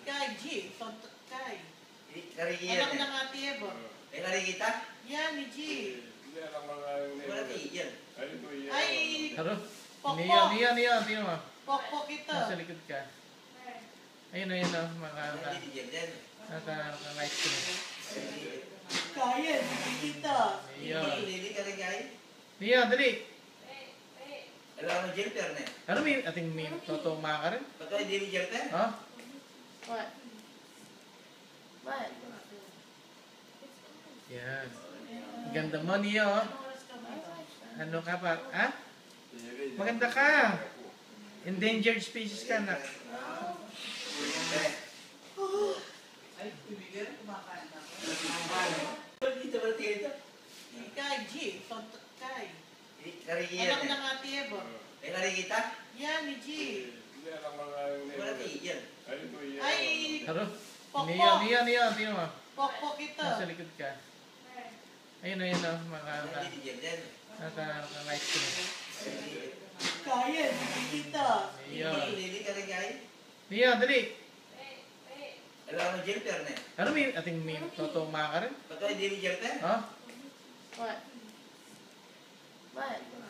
Kay G, tonto kay. Karigiyan Anak ng ate Eva. Eh, karigita? Yan, ni G. Hindi alam mga Wala tigil. Ay, Haro? Pokpok. Niya. Tingnan mo. Pokpok ito. Nasa likod ka. Ayun, Tigil din. naka-live ko. Kaya, kita. Lili karigay. Niya, dali. Alam mo jilter na. Ano may ating may totoo ka rin? Patay dili jilter? Ha? What? What? Yan. Ganda mo niya, oh. Ano ka pa? Ha? Maganda ka. Endangered species ka, nak. Ay, bibigyan. Kumakain ako. Dito ba tigil? Kay G, tonto kay. Karigiyan Anak ng ate Eva. Eh, karigita? Yan, ni G. Hindi alam mga Wala tigil. Ay, Haro? Pokpok. Niya. Tingnan mo. Pokpok ito. Nasa likod ka. Ayun, Tigil din. naka-live ko. Kaya, kita. Lili karigay. Niya, dali. Alam mo jilter na. Ano may ating may totoo ka rin? Patay dili jilter? Ha? What? What?